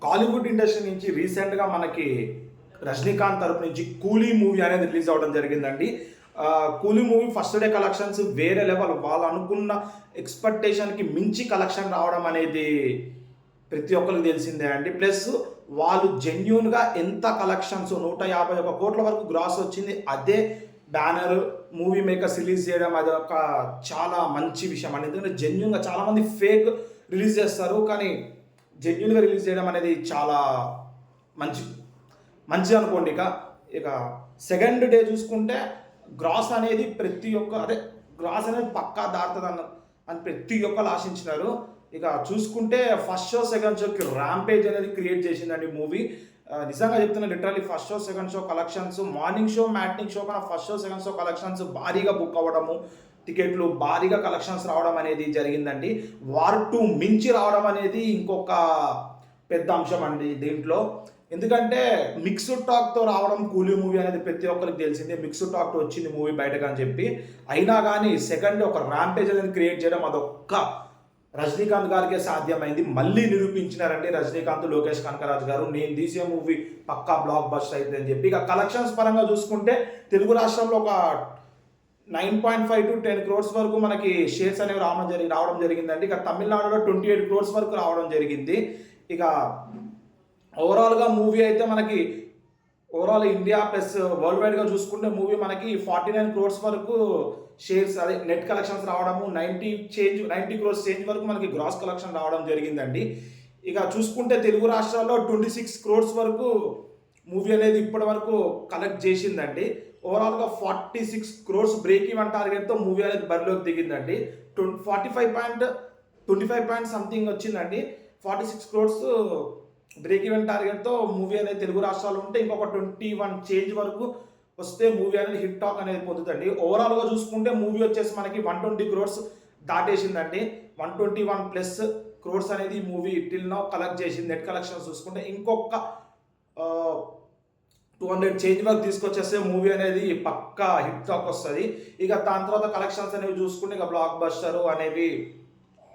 Kollywood industry నుంచి రీసెంట్గా మనకి రజనీకాంత్ తరపు నుంచి కూలీ మూవీ అనేది రిలీజ్ అవ్వడం జరిగిందండి. కూలీ మూవీ ఫస్ట్ డే కలెక్షన్స్ వేరే లెవెల్, వాళ్ళు అనుకున్న ఎక్స్పెక్టేషన్కి మించి కలెక్షన్ రావడం అనేది ప్రతి ఒక్కరికి తెలిసిందే అండి. ప్లస్ వాళ్ళు జెన్యున్గా ఎంత కలెక్షన్స్ 151 కోట్ల వరకు గ్రాస్ వచ్చింది. అదే బ్యానర్ మూవీ మేకర్స్ రిలీజ్ చేయడం అది ఒక చాలా మంచి విషయం అండి. ఎందుకంటే జెన్యున్గా చాలామంది ఫేక్ రిలీజ్ చేస్తారు, కానీ జెన్యున్గా రిలీజ్ చేయడం అనేది చాలా మంచిది అనుకోండి. ఇక సెకండ్ డే చూసుకుంటే గ్రాస్ అనేది గ్రాస్ అనేది పక్కా దాటుతుంది అని ప్రతి ఒక్కరు ఆశించినారు. ఇక చూసుకుంటే ఫస్ట్ షో సెకండ్ షోకి ర్యాంపేజ్ అనేది క్రియేట్ చేసిందండి మూవీ. నిజంగా చెప్తున్నా, literally first show second show collections, morning show matinee show కన్నా first show second show collections భారీగా బుక్ అవ్వడము, టికెట్లు భారీగా కలెక్షన్స్ రావడం అనేది జరిగిందండి. వార్ 2 మించి రావడం అనేది ఇంకొక పెద్ద అంశం అండి దీంట్లో. ఎందుకంటే మిక్స్డ్ టాక్తో రావడం కూలీ మూవీ అనేది ప్రతి ఒక్కరికి తెలిసిందే. మిక్స్డ్ టాక్తో వచ్చింది మూవీ బయటకు అని చెప్పి, అయినా కానీ సెకండ్ ఒక ర్యాంపేజ్ అనేది క్రియేట్ చేయడం అదొక్క రజనీకాంత్ గారికే సాధ్యమైంది. మళ్ళీ నిరూపించినారండి రజనీకాంత్, లోకేష్ కనకరాజు గారు, నేను తీసే మూవీ పక్కా బ్లాక్ బస్టర్ అయితే అని చెప్పి. ఇక కలెక్షన్స్ పరంగా చూసుకుంటే తెలుగు రాష్ట్రంలో ఒక 9.5 to 10 crores వరకు మనకి షేర్స్ అనేవి రావడం జరిగిందండి. ఇక తమిళనాడులో 28 crores వరకు రావడం జరిగింది. ఇక ఓవరాల్గా మూవీ అయితే మనకి ఓవరాల్ ఇండియా ప్లస్ వరల్డ్ వైడ్గా చూసుకుంటే మూవీ మనకి 49 crores వరకు షేర్స్ అదే నెట్ కలెక్షన్స్ రావడము, 90 crores చేంజ్ వరకు మనకి గ్రాస్ కలెక్షన్ రావడం జరిగిందండి. ఇక చూసుకుంటే తెలుగు రాష్ట్రాల్లో 26 crores వరకు మూవీ అనేది ఇప్పటి వరకు కలెక్ట్ చేసిందండి. ఓవరాల్గా 46 crores బ్రేక్ ఈవెన్ టార్గెట్తో మూవీ అనేది బరిలోకి దిగిందండి. 25 పాయింట్ సంథింగ్ వచ్చిందండి. 46 crores బ్రేక్ ఈవెన్ టార్గెట్తో మూవీ అనేది తెలుగు రాష్ట్రాలు ఉంటే ఇంకొక 21 చేంజ్ వరకు వస్తే మూవీ అనేది హిట్ టాక్ అనేది పొందుతుంది. ఓవరాల్గా చూసుకుంటే మూవీ వచ్చేసి మనకి 120 crores దాటేసిందండి. 121+ crores అనేది మూవీ టిల్ నౌ కలెక్ట్ చేసింది. నెట్ కలెక్షన్స్ చూసుకుంటే ఇంకొక 200 చేంజ్ వరకు తీసుకొచ్చేస్తే మూవీ అనేది పక్కా హిట్ టాక్ వస్తుంది. ఇక దాని తర్వాత కలెక్షన్స్ అనేవి చూసుకుంటే ఇక బ్లాక్ బస్టర్ అనేవి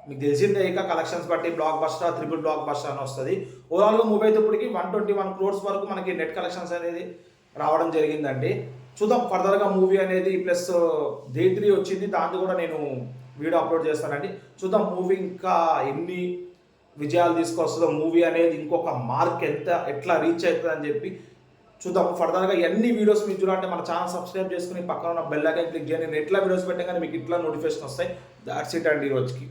మీకు తెలిసిందే. ఇక కలెక్షన్స్ బట్టి block buster, triple block buster అని వస్తుంది. ఓవరాల్గా మూవీ అయితే ఇప్పటికి 121 crores వరకు మనకి నెట్ కలెక్షన్స్ అనేది రావడం జరిగిందండి. చూద్దాం ఫర్దర్గా మూవీ అనేది ప్లస్ Day 3 వచ్చింది, దాంతో కూడా నేను వీడియో అప్లోడ్ చేస్తానండి. చూద్దాం మూవీ ఇంకా ఎన్ని విజయాలు తీసుకొస్తుందో, మూవీ అనేది ఇంకొక మార్క్ ఎట్లా రీచ్ అవుతుంది అని చెప్పి చూద్దాం. ఫర్దర్గా ఎన్ని వీడియోస్ మీకు చూడాలంటే మన ఛానల్ సబ్స్క్రైబ్ చేసుకుని పక్కన ఉన్న బెల్ ఐకాన్ క్లిక్ చేయండి. నేను ఎట్లా వీడియోస్ పెట్టగానే మీకు ఇట్లా నోటిఫికేషన్ వస్తాయి. దాట్స్ ఇట్ అండి ఈరోజుకి.